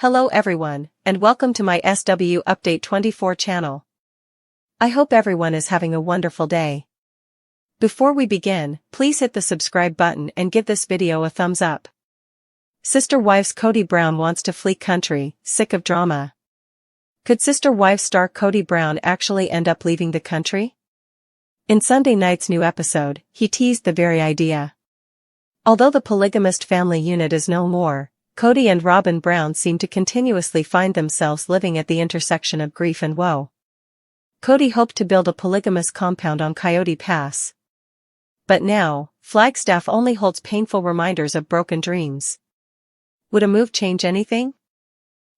Hello everyone, and welcome to my SW Update 24 channel. I hope everyone is having a wonderful day. Before we begin, please hit the subscribe button and give this video a thumbs up. Sister Wives Kody Brown wants to flee country, sick of drama. Could Sister Wives star Kody Brown actually end up leaving the country? In Sunday night's new episode, he teased the very idea. Although the polygamist family unit is no more, Kody and Robin Brown seem to continuously find themselves living at the intersection of grief and woe. Kody hoped to build a polygamous compound on Coyote Pass. But now, Flagstaff only holds painful reminders of broken dreams. Would a move change anything?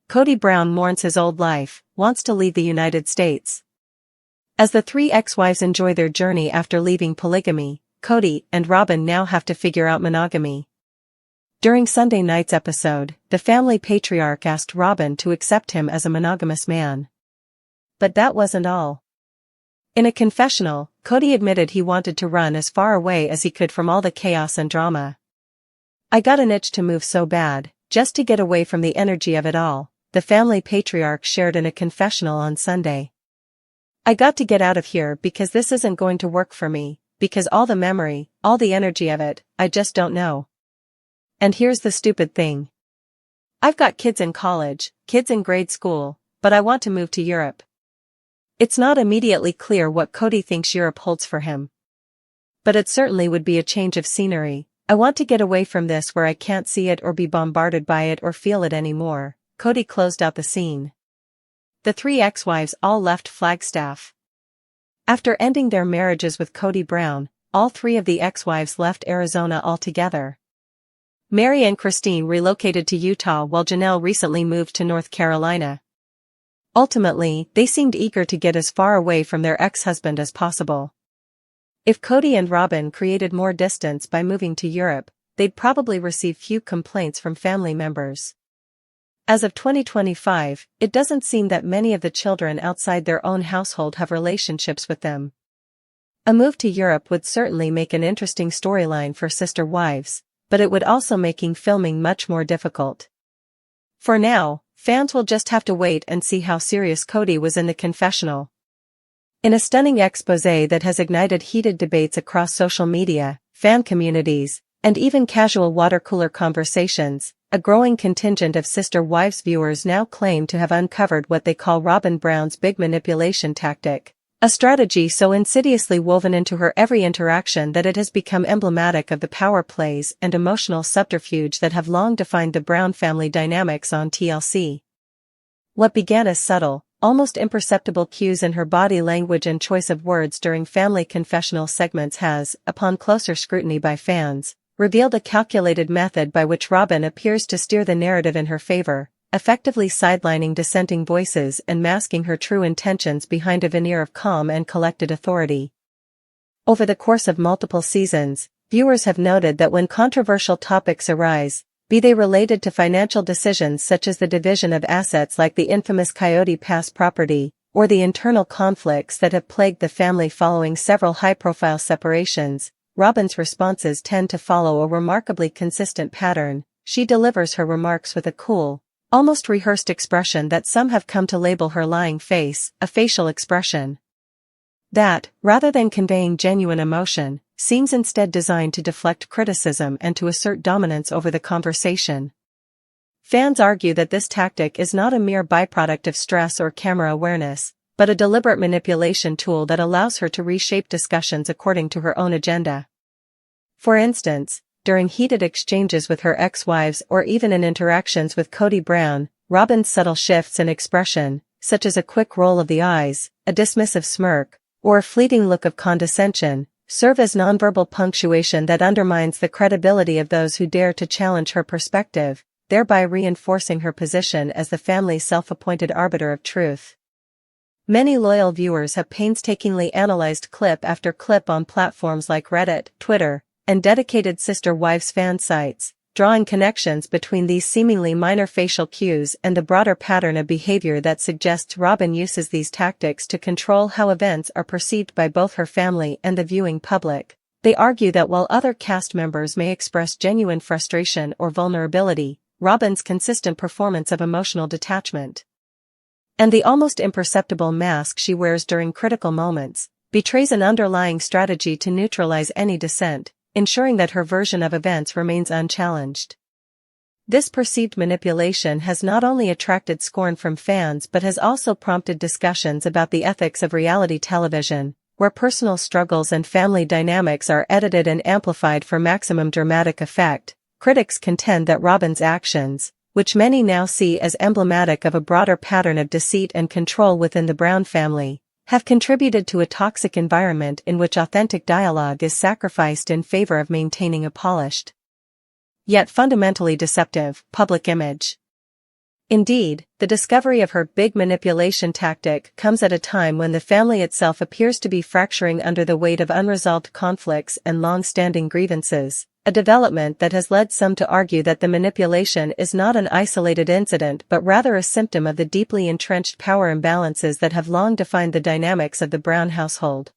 Kody Brown mourns his old life, wants to leave the United States. As the three ex-wives enjoy their journey after leaving polygamy, Kody and Robin now have to figure out monogamy. During Sunday night's episode, the family patriarch asked Robin to accept him as a monogamous man. But that wasn't all. In a confessional, Kody admitted he wanted to run as far away as he could from all the chaos and drama. "I got an itch to move so bad, just to get away from the energy of it all," the family patriarch shared in a confessional on Sunday. "I got to get out of here because this isn't going to work for me, because all the memory, all the energy of it, I just don't know. And here's the stupid thing. I've got kids in college, kids in grade school, but I want to move to Europe." It's not immediately clear what Kody thinks Europe holds for him. But it certainly would be a change of scenery. "I want to get away from this where I can't see it or be bombarded by it or feel it anymore," Kody closed out the scene. The three ex-wives all left Flagstaff. After ending their marriages with Kody Brown, all three of the ex-wives left Arizona altogether. Mary and Christine relocated to Utah while Janelle recently moved to North Carolina. Ultimately, they seemed eager to get as far away from their ex-husband as possible. If Kody and Robin created more distance by moving to Europe, they'd probably receive few complaints from family members. As of 2025, it doesn't seem that many of the children outside their own household have relationships with them. A move to Europe would certainly make an interesting storyline for Sister Wives, but it would also make filming much more difficult. For now, fans will just have to wait and see how serious Kody was in the confessional. In a stunning exposé that has ignited heated debates across social media, fan communities, and even casual water-cooler conversations, a growing contingent of Sister Wives viewers now claim to have uncovered what they call Robin Brown's big manipulation tactic. A strategy so insidiously woven into her every interaction that it has become emblematic of the power plays and emotional subterfuge that have long defined the Brown family dynamics on TLC. What began as subtle, almost imperceptible cues in her body language and choice of words during family confessional segments has, upon closer scrutiny by fans, revealed a calculated method by which Robin appears to steer the narrative in her favor, effectively sidelining dissenting voices and masking her true intentions behind a veneer of calm and collected authority. Over the course of multiple seasons, viewers have noted that when controversial topics arise, be they related to financial decisions such as the division of assets like the infamous Coyote Pass property, or the internal conflicts that have plagued the family following several high-profile separations, Robin's responses tend to follow a remarkably consistent pattern. She delivers her remarks with a cool, almost rehearsed expression that some have come to label her lying face, a facial expression that, rather than conveying genuine emotion, seems instead designed to deflect criticism and to assert dominance over the conversation. Fans argue that this tactic is not a mere byproduct of stress or camera awareness, but a deliberate manipulation tool that allows her to reshape discussions according to her own agenda. For instance, during heated exchanges with her ex-wives or even in interactions with Kody Brown, Robin's subtle shifts in expression, such as a quick roll of the eyes, a dismissive smirk, or a fleeting look of condescension, serve as nonverbal punctuation that undermines the credibility of those who dare to challenge her perspective, thereby reinforcing her position as the family's self-appointed arbiter of truth. Many loyal viewers have painstakingly analyzed clip after clip on platforms like Reddit, Twitter, and dedicated Sister Wives fan sites, drawing connections between these seemingly minor facial cues and the broader pattern of behavior that suggests Robin uses these tactics to control how events are perceived by both her family and the viewing public. They argue that while other cast members may express genuine frustration or vulnerability, Robin's consistent performance of emotional detachment, and the almost imperceptible mask she wears during critical moments, betrays an underlying strategy to neutralize any dissent, ensuring that her version of events remains unchallenged. This perceived manipulation has not only attracted scorn from fans but has also prompted discussions about the ethics of reality television, where personal struggles and family dynamics are edited and amplified for maximum dramatic effect. Critics contend that Robin's actions, which many now see as emblematic of a broader pattern of deceit and control within the Brown family, have contributed to a toxic environment in which authentic dialogue is sacrificed in favor of maintaining a polished, yet fundamentally deceptive, public image. Indeed, the discovery of her big manipulation tactic comes at a time when the family itself appears to be fracturing under the weight of unresolved conflicts and long-standing grievances, a development that has led some to argue that the manipulation is not an isolated incident but rather a symptom of the deeply entrenched power imbalances that have long defined the dynamics of the Brown household.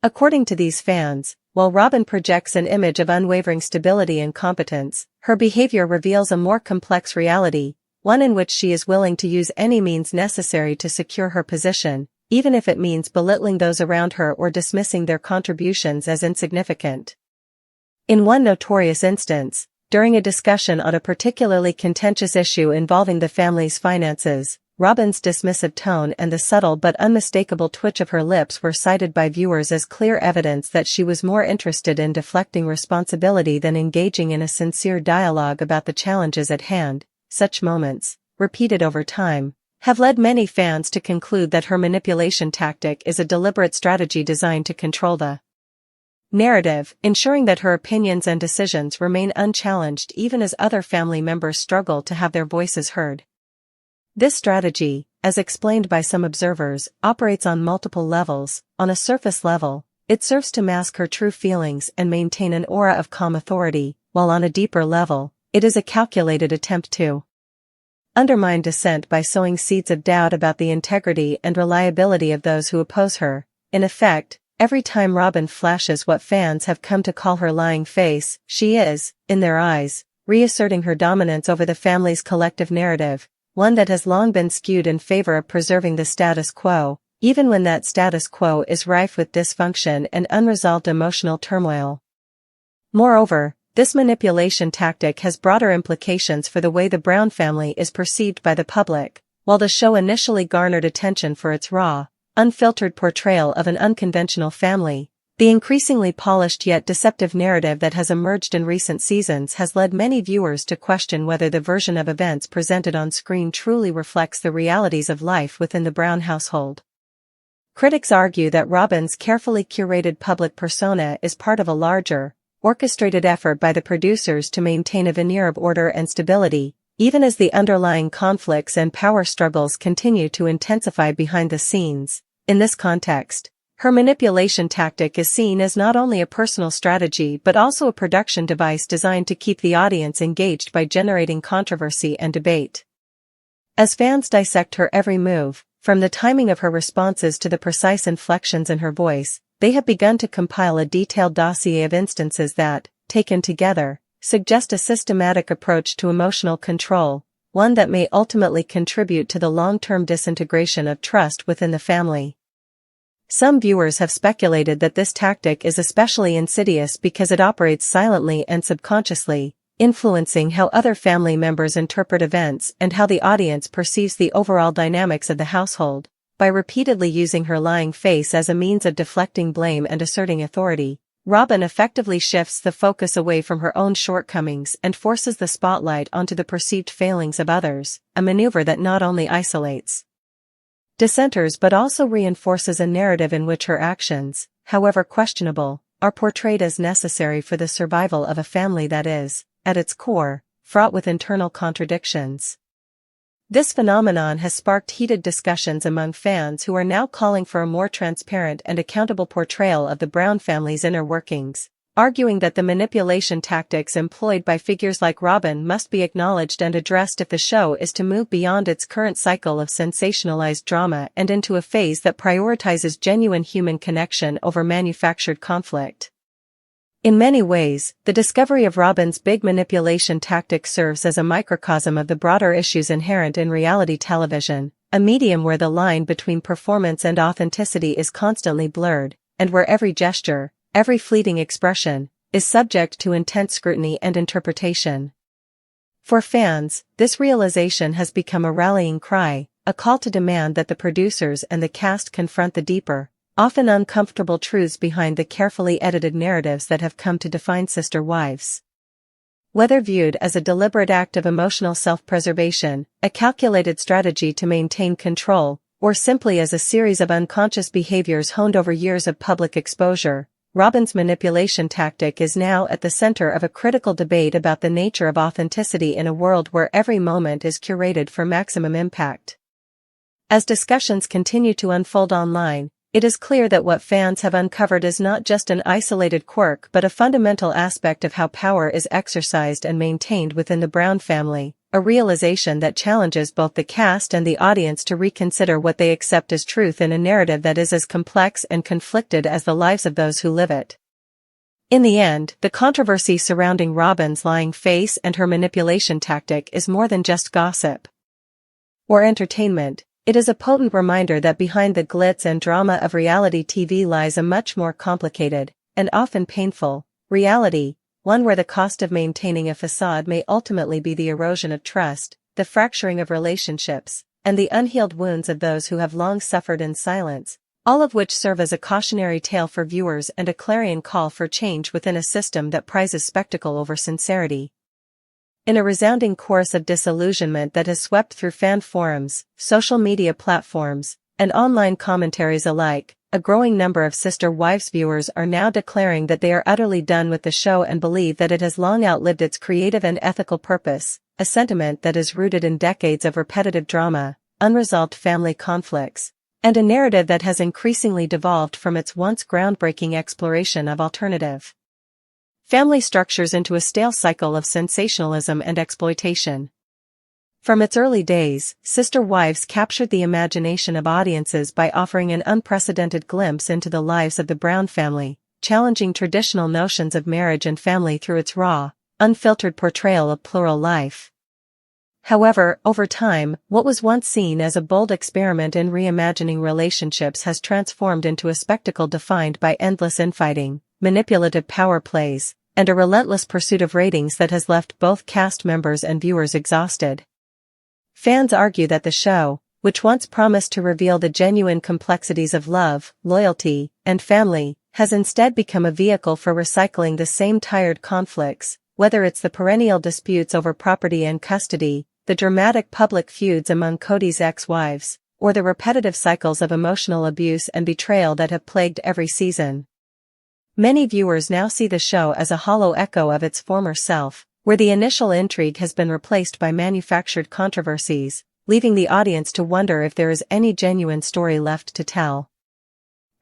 According to these fans, while Robin projects an image of unwavering stability and competence, her behavior reveals a more complex reality, one in which she is willing to use any means necessary to secure her position, even if it means belittling those around her or dismissing their contributions as insignificant. In one notorious instance, during a discussion on a particularly contentious issue involving the family's finances, Robin's dismissive tone and the subtle but unmistakable twitch of her lips were cited by viewers as clear evidence that she was more interested in deflecting responsibility than engaging in a sincere dialogue about the challenges at hand. Such moments, repeated over time, have led many fans to conclude that her manipulation tactic is a deliberate strategy designed to control the narrative, ensuring that her opinions and decisions remain unchallenged even as other family members struggle to have their voices heard. This strategy, as explained by some observers, operates on multiple levels. On a surface level, it serves to mask her true feelings and maintain an aura of calm authority, while on a deeper level, it is a calculated attempt to undermine dissent by sowing seeds of doubt about the integrity and reliability of those who oppose her. In effect, every time Robin flashes what fans have come to call her lying face, she is, in their eyes, reasserting her dominance over the family's collective narrative, one that has long been skewed in favor of preserving the status quo, even when that status quo is rife with dysfunction and unresolved emotional turmoil. Moreover, this manipulation tactic has broader implications for the way the Brown family is perceived by the public. While the show initially garnered attention for its raw, unfiltered portrayal of an unconventional family, the increasingly polished yet deceptive narrative that has emerged in recent seasons has led many viewers to question whether the version of events presented on screen truly reflects the realities of life within the Brown household. Critics argue that Robin's carefully curated public persona is part of a larger, orchestrated effort by the producers to maintain a veneer of order and stability, even as the underlying conflicts and power struggles continue to intensify behind the scenes. In this context, her manipulation tactic is seen as not only a personal strategy but also a production device designed to keep the audience engaged by generating controversy and debate. As fans dissect her every move, from the timing of her responses to the precise inflections in her voice, they have begun to compile a detailed dossier of instances that, taken together, suggest a systematic approach to emotional control, one that may ultimately contribute to the long-term disintegration of trust within the family. Some viewers have speculated that this tactic is especially insidious because it operates silently and subconsciously, influencing how other family members interpret events and how the audience perceives the overall dynamics of the household. By repeatedly using her lying face as a means of deflecting blame and asserting authority, Robin effectively shifts the focus away from her own shortcomings and forces the spotlight onto the perceived failings of others, a maneuver that not only isolates dissenters but also reinforces a narrative in which her actions, however questionable, are portrayed as necessary for the survival of a family that is, at its core, fraught with internal contradictions. This phenomenon has sparked heated discussions among fans who are now calling for a more transparent and accountable portrayal of the Brown family's inner workings, arguing that the manipulation tactics employed by figures like Robin must be acknowledged and addressed if the show is to move beyond its current cycle of sensationalized drama and into a phase that prioritizes genuine human connection over manufactured conflict. In many ways, the discovery of Robin's big manipulation tactic serves as a microcosm of the broader issues inherent in reality television, a medium where the line between performance and authenticity is constantly blurred, and where every gesture, every fleeting expression, is subject to intense scrutiny and interpretation. For fans, this realization has become a rallying cry, a call to demand that the producers and the cast confront the deeper, often uncomfortable truths behind the carefully edited narratives that have come to define Sister Wives. Whether viewed as a deliberate act of emotional self-preservation, a calculated strategy to maintain control, or simply as a series of unconscious behaviors honed over years of public exposure, Robin's manipulation tactic is now at the center of a critical debate about the nature of authenticity in a world where every moment is curated for maximum impact. As discussions continue to unfold online, it is clear that what fans have uncovered is not just an isolated quirk but a fundamental aspect of how power is exercised and maintained within the Brown family, a realization that challenges both the cast and the audience to reconsider what they accept as truth in a narrative that is as complex and conflicted as the lives of those who live it. In the end, the controversy surrounding Robin's lying face and her manipulation tactic is more than just gossip or entertainment. It is a potent reminder that behind the glitz and drama of reality TV lies a much more complicated, and often painful, reality, one where the cost of maintaining a facade may ultimately be the erosion of trust, the fracturing of relationships, and the unhealed wounds of those who have long suffered in silence, all of which serve as a cautionary tale for viewers and a clarion call for change within a system that prizes spectacle over sincerity. In a resounding chorus of disillusionment that has swept through fan forums, social media platforms, and online commentaries alike, a growing number of Sister Wives viewers are now declaring that they are utterly done with the show and believe that it has long outlived its creative and ethical purpose, a sentiment that is rooted in decades of repetitive drama, unresolved family conflicts, and a narrative that has increasingly devolved from its once groundbreaking exploration of alternative family structures into a stale cycle of sensationalism and exploitation. From its early days, Sister Wives captured the imagination of audiences by offering an unprecedented glimpse into the lives of the Brown family, challenging traditional notions of marriage and family through its raw, unfiltered portrayal of plural life. However, over time, what was once seen as a bold experiment in reimagining relationships has transformed into a spectacle defined by endless infighting, manipulative power plays, and a relentless pursuit of ratings that has left both cast members and viewers exhausted. Fans argue that the show, which once promised to reveal the genuine complexities of love, loyalty, and family, has instead become a vehicle for recycling the same tired conflicts, whether it's the perennial disputes over property and custody, the dramatic public feuds among Kody's ex-wives, or the repetitive cycles of emotional abuse and betrayal that have plagued every season. Many viewers now see the show as a hollow echo of its former self, where the initial intrigue has been replaced by manufactured controversies, leaving the audience to wonder if there is any genuine story left to tell.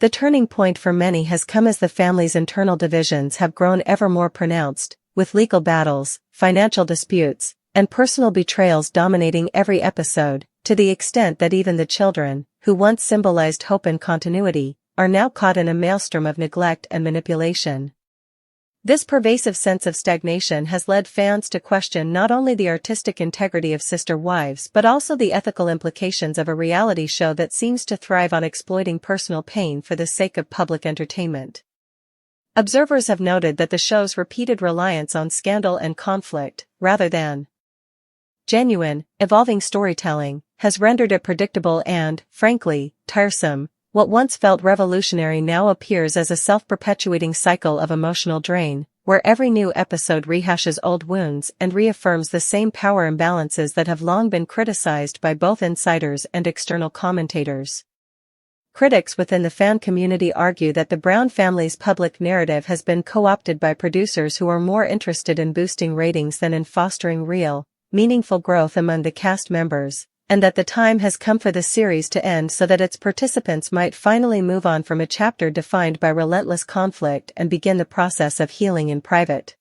The turning point for many has come as the family's internal divisions have grown ever more pronounced, with legal battles, financial disputes, and personal betrayals dominating every episode, to the extent that even the children, who once symbolized hope and continuity, are now caught in a maelstrom of neglect and manipulation. This pervasive sense of stagnation has led fans to question not only the artistic integrity of Sister Wives but also the ethical implications of a reality show that seems to thrive on exploiting personal pain for the sake of public entertainment. Observers have noted that the show's repeated reliance on scandal and conflict, rather than genuine, evolving storytelling, has rendered it predictable and, frankly, tiresome. What once felt revolutionary now appears as a self-perpetuating cycle of emotional drain, where every new episode rehashes old wounds and reaffirms the same power imbalances that have long been criticized by both insiders and external commentators. Critics within the fan community argue that the Brown family's public narrative has been co-opted by producers who are more interested in boosting ratings than in fostering real, meaningful growth among the cast members, and that the time has come for the series to end so that its participants might finally move on from a chapter defined by relentless conflict and begin the process of healing in private.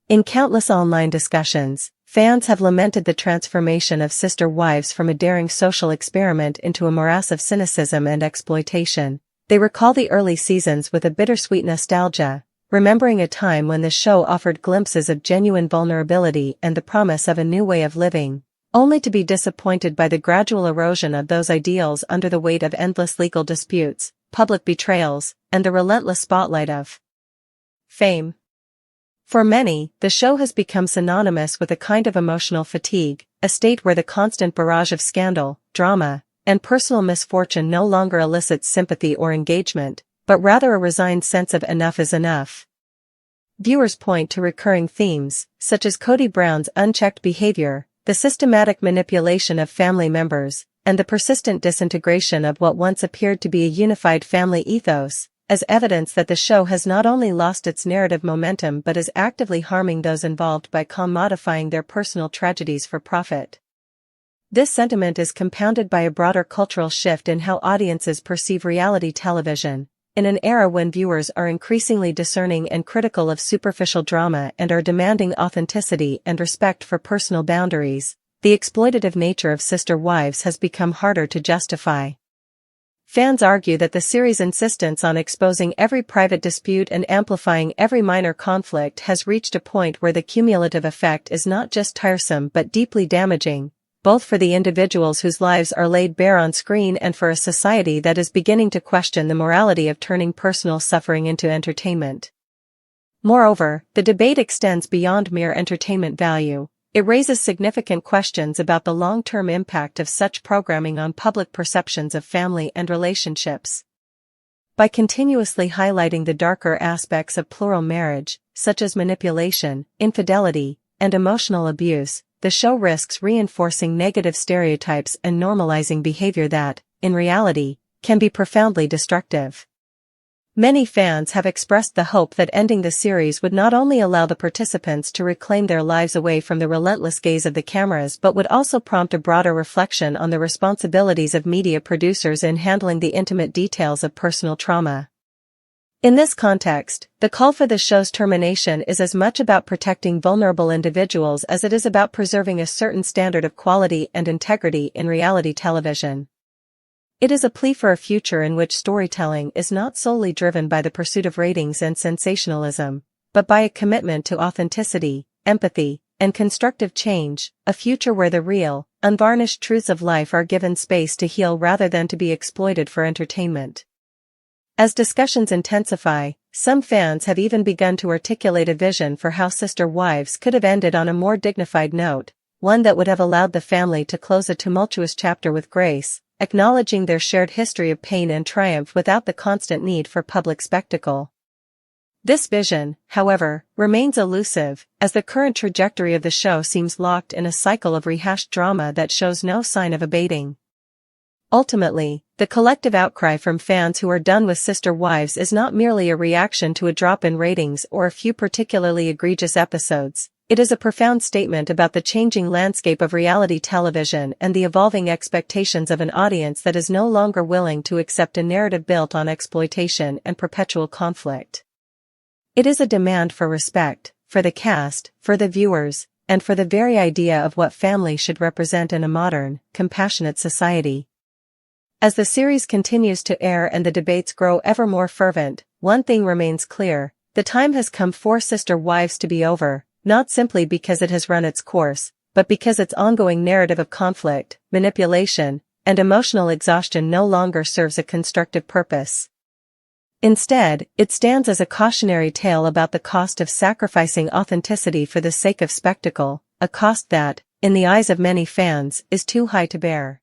In countless online discussions, fans have lamented the transformation of Sister Wives from a daring social experiment into a morass of cynicism and exploitation. They recall the early seasons with a bittersweet nostalgia, remembering a time when the show offered glimpses of genuine vulnerability and the promise of a new way of living, only to be disappointed by the gradual erosion of those ideals under the weight of endless legal disputes, public betrayals, and the relentless spotlight of fame. For many, the show has become synonymous with a kind of emotional fatigue, a state where the constant barrage of scandal, drama, and personal misfortune no longer elicits sympathy or engagement, but rather a resigned sense of enough is enough. Viewers point to recurring themes, such as Kody Brown's unchecked behavior, the systematic manipulation of family members, and the persistent disintegration of what once appeared to be a unified family ethos, as evidence that the show has not only lost its narrative momentum but is actively harming those involved by commodifying their personal tragedies for profit. This sentiment is compounded by a broader cultural shift in how audiences perceive reality television. In an era when viewers are increasingly discerning and critical of superficial drama and are demanding authenticity and respect for personal boundaries, the exploitative nature of Sister Wives has become harder to justify. Fans argue that the series' insistence on exposing every private dispute and amplifying every minor conflict has reached a point where the cumulative effect is not just tiresome but deeply damaging, both for the individuals whose lives are laid bare on screen and for a society that is beginning to question the morality of turning personal suffering into entertainment. Moreover, the debate extends beyond mere entertainment value. It raises significant questions about the long-term impact of such programming on public perceptions of family and relationships. By continuously highlighting the darker aspects of plural marriage, such as manipulation, infidelity, and emotional abuse, the show risks reinforcing negative stereotypes and normalizing behavior that, in reality, can be profoundly destructive. Many fans have expressed the hope that ending the series would not only allow the participants to reclaim their lives away from the relentless gaze of the cameras but would also prompt a broader reflection on the responsibilities of media producers in handling the intimate details of personal trauma. In this context, the call for the show's termination is as much about protecting vulnerable individuals as it is about preserving a certain standard of quality and integrity in reality television. It is a plea for a future in which storytelling is not solely driven by the pursuit of ratings and sensationalism, but by a commitment to authenticity, empathy, and constructive change, a future where the real, unvarnished truths of life are given space to heal rather than to be exploited for entertainment. As discussions intensify, some fans have even begun to articulate a vision for how Sister Wives could have ended on a more dignified note, one that would have allowed the family to close a tumultuous chapter with grace, acknowledging their shared history of pain and triumph without the constant need for public spectacle. This vision, however, remains elusive, as the current trajectory of the show seems locked in a cycle of rehashed drama that shows no sign of abating. Ultimately, the collective outcry from fans who are done with Sister Wives is not merely a reaction to a drop in ratings or a few particularly egregious episodes. It is a profound statement about the changing landscape of reality television and the evolving expectations of an audience that is no longer willing to accept a narrative built on exploitation and perpetual conflict. It is a demand for respect, for the cast, for the viewers, and for the very idea of what family should represent in a modern, compassionate society. As the series continues to air and the debates grow ever more fervent, one thing remains clear: the time has come for Sister Wives to be over, not simply because it has run its course, but because its ongoing narrative of conflict, manipulation, and emotional exhaustion no longer serves a constructive purpose. Instead, it stands as a cautionary tale about the cost of sacrificing authenticity for the sake of spectacle, a cost that, in the eyes of many fans, is too high to bear.